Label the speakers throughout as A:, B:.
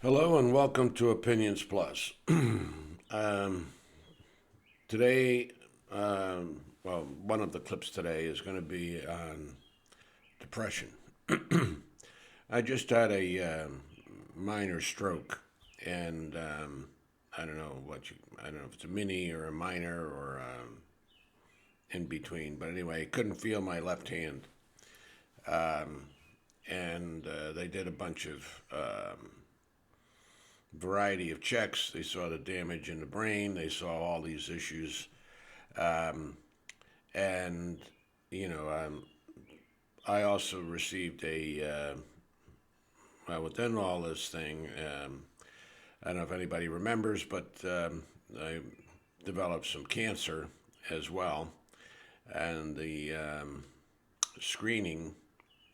A: Hello and welcome to Opinions Plus. Today, one of the clips today is going to be on depression. I just had a minor stroke, and I don't know if it's a mini or a minor or in between, but anyway, I couldn't feel my left hand, and they did a bunch of variety of checks. They saw the damage in the brain. They saw all these issues, um, and you know, I also received within all this thing. I don't know if anybody remembers, but I developed some cancer as well, and the screening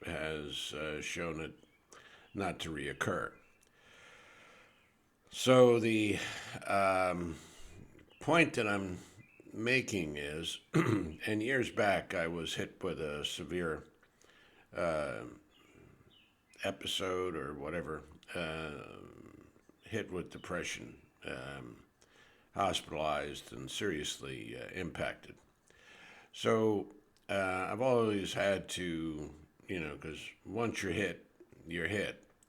A: has shown it not to reoccur. So the um, point that I'm making is, and years back I was hit with a severe uh, episode or whatever, hit with depression, um, hospitalized and seriously impacted. So I've always had to, because once you're hit,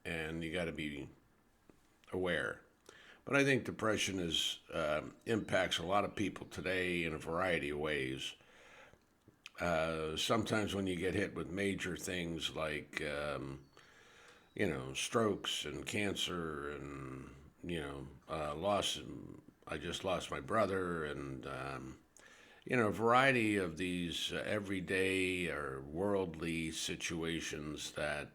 A: and you got to be aware. But I think depression impacts a lot of people today in a variety of ways. Sometimes when you get hit with major things like strokes and cancer and loss. I just lost my brother, and a variety of these everyday or worldly situations that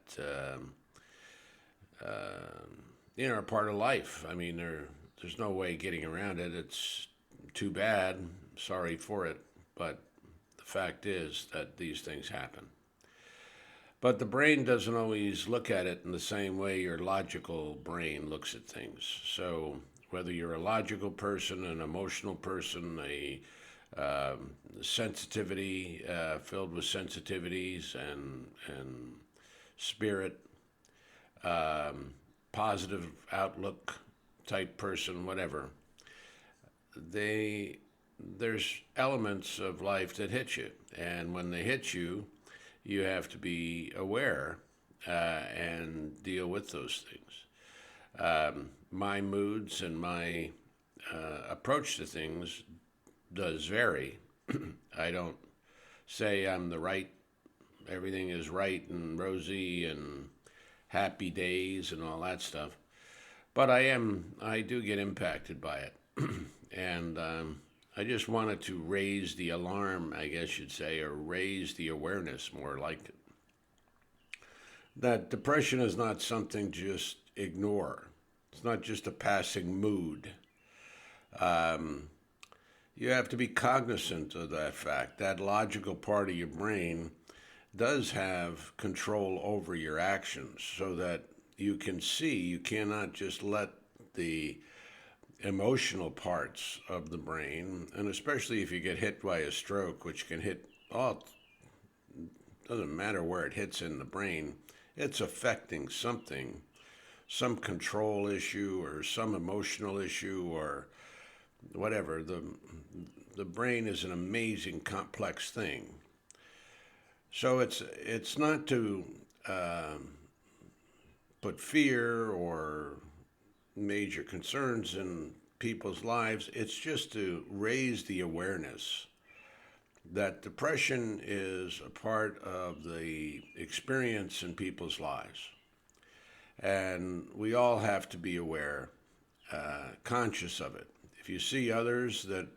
A: are part of life. I mean, there's no way getting around it. It's too bad. Sorry for it, but the fact is that these things happen. But the brain doesn't always look at it in the same way your logical brain looks at things. So whether you're a logical person, an emotional person, a sensitivity filled with sensitivities and spirit, um, positive outlook type person, whatever, they there's elements of life that hit you, and when they hit you, you have to be aware and deal with those things. My moods and my approach to things does vary. I don't say I'm the right, everything is right and rosy and happy days and all that stuff. But I do get impacted by it. And I just wanted to raise the alarm, I guess you'd say, or raise the awareness more like it. That depression is not something to just ignore. It's not just a passing mood. Um, you have to be cognizant of that fact. That logical part of your brain does have control over your actions so that you cannot just let the emotional parts of the brain, and especially if you get hit by a stroke, which can hit all, doesn't matter where it hits in the brain, it's affecting something, some control issue or some emotional issue or whatever. The brain is an amazing complex thing. So it's not to put fear or major concerns in people's lives. It's just to raise the awareness that depression is a part of the experience in people's lives. And we all have to be aware, conscious of it. If you see others that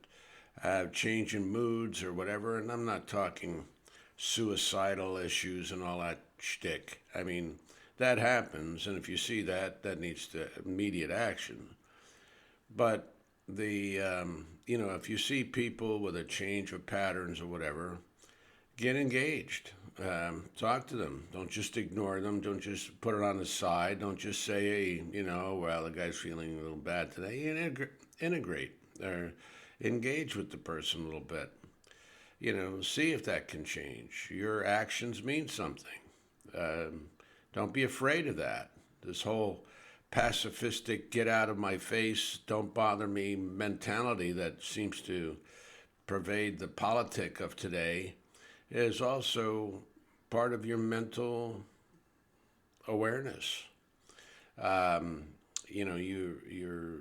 A: have changing moods or whatever, and I'm not talking suicidal issues and all that shtick. I mean, that happens, and if you see that, that needs to immediate action. But if you see people with a change of patterns or whatever, get engaged. Talk to them. Don't just ignore them. Don't just put it on the side. Don't just say, hey, well, the guy's feeling a little bad today. Integrate or engage with the person a little bit. See if that can change. Your actions mean something. Don't be afraid of that. This whole pacifistic, get out of my face, don't bother me mentality that seems to pervade the politic of today is also part of your mental awareness. Um, your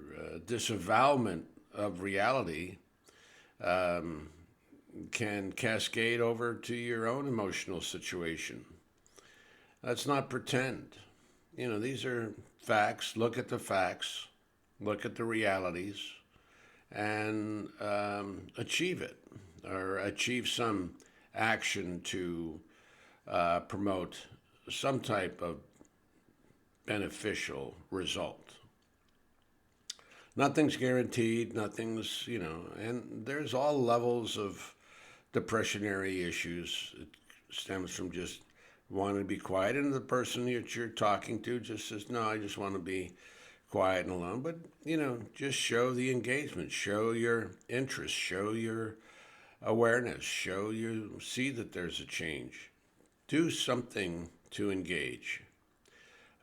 A: disavowalment of reality um, can cascade over to your own emotional situation. Let's not pretend. These are facts. Look at the facts, look at the realities, and achieve it or achieve some action to promote some type of beneficial result. Nothing's guaranteed, and there's all levels of depressionary issues. It stems from just wanting to be quiet, and the person that you're talking to just says, no, I just want to be quiet and alone. But, just show the engagement, show your interest, show your awareness, show you see that there's a change. Do something to engage.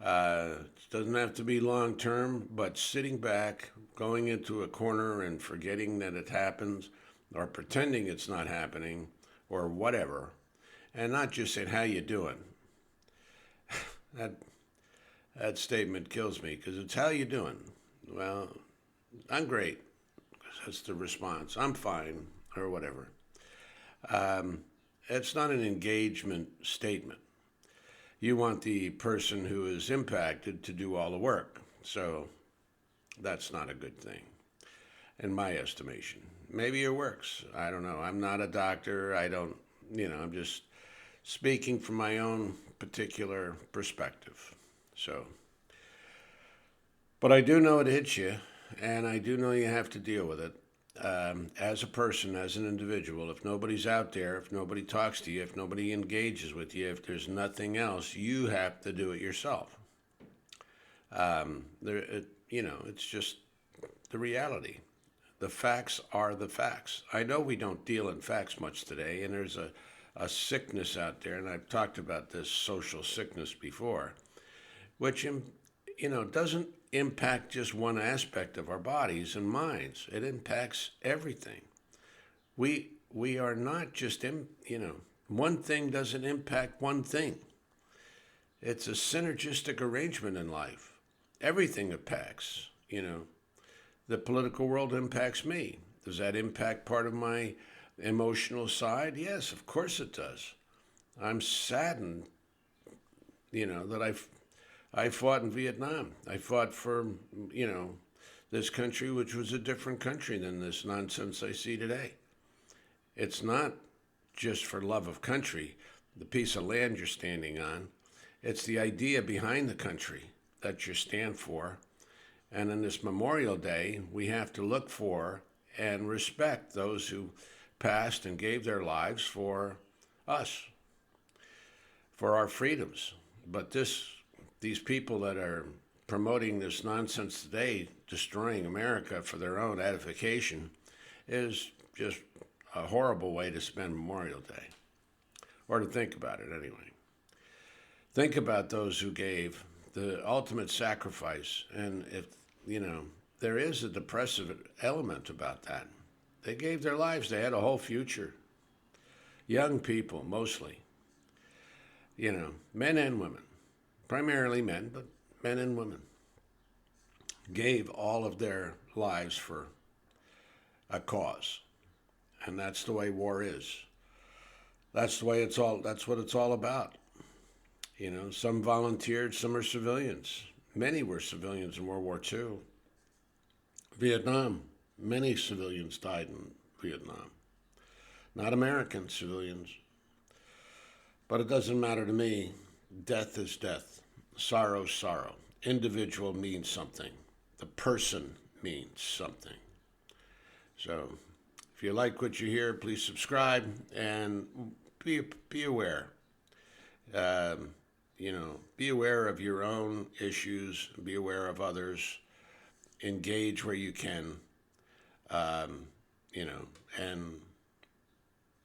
A: It doesn't have to be long term, but sitting back, going into a corner and forgetting that it happens, or pretending it's not happening, or whatever, and not just saying, how you doing? that that statement kills me, because it's how you doing? Well, I'm great. That's the response. I'm fine, or whatever. It's not an engagement statement. You want the person who is impacted to do all the work. So that's not a good thing, in my estimation. Maybe it works. I don't know. I'm not a doctor. I'm just speaking from my own particular perspective. So, but I do know it hits you, and I do know you have to deal with it. As a person, as an individual, if nobody's out there, if nobody talks to you, if nobody engages with you, if there's nothing else, you have to do it yourself. It's just the reality. The facts are the facts. I know we don't deal in facts much today, and there's a sickness out there, and I've talked about this social sickness before, which doesn't impact just one aspect of our bodies and minds. It impacts everything. We are not just one thing doesn't impact one thing. It's a synergistic arrangement in life. Everything impacts. The political world impacts me. Does that impact part of my emotional side? Yes, of course it does. I'm saddened, that I fought in Vietnam. I fought for, this country, which was a different country than this nonsense I see today. It's not just for love of country, the piece of land you're standing on. It's the idea behind the country that you stand for. And on this Memorial Day, we have to look for and respect those who passed and gave their lives for us, for our freedoms. But these people that are promoting this nonsense today, destroying America for their own edification, is just a horrible way to spend Memorial Day, or to think about it anyway. Think about those who gave the ultimate sacrifice, and if there is a depressive element about that. They gave their lives. They had a whole future. Young people, mostly. Men and women. Primarily men, but men and women. Gave all of their lives for a cause. And that's the way war is. That's what it's all about. Some volunteered, some are civilians. Many were civilians in World War II. Vietnam, many civilians died in Vietnam. Not American civilians. But it doesn't matter to me. Death is death. Sorrow is sorrow. Individual means something. The person means something. So if you like what you hear, please subscribe and be aware. Be aware of your own issues, be aware of others, engage where you can, and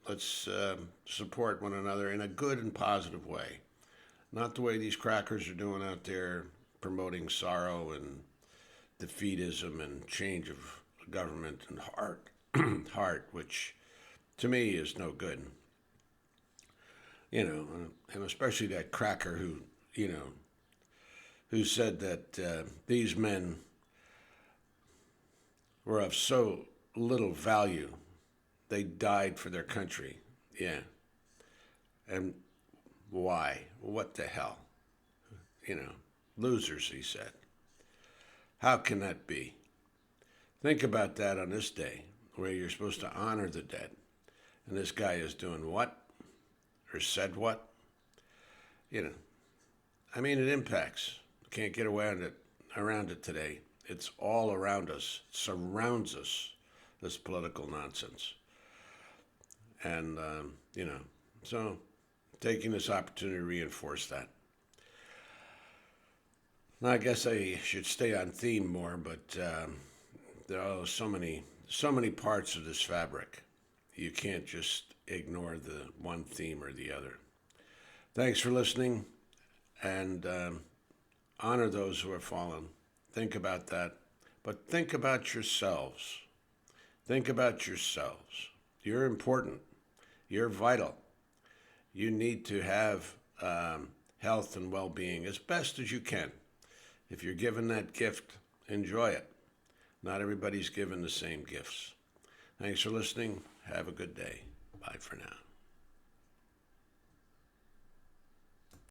A: let's support one another in a good and positive way. Not the way these crackers are doing out there, promoting sorrow and defeatism and change of government and heart, which to me is no good. And especially that cracker who said that these men were of so little value, they died for their country. Yeah. And why? What the hell? Losers, he said. How can that be? Think about that on this day where you're supposed to honor the dead. And this guy is doing what? Or said what? It impacts. Can't get around it today. It's all around us. It surrounds us, this political nonsense. And, so taking this opportunity to reinforce that. Now, I guess I should stay on theme more, but there are so many parts of this fabric. You can't just ignore the one theme or the other. Thanks for listening, and honor those who have fallen. Think about that, but think about yourselves. Think about yourselves. You're important. You're vital. You need to have health and well-being as best as you can. If you're given that gift, enjoy it. Not everybody's given the same gifts. Thanks for listening. Have a good day. Bye for now.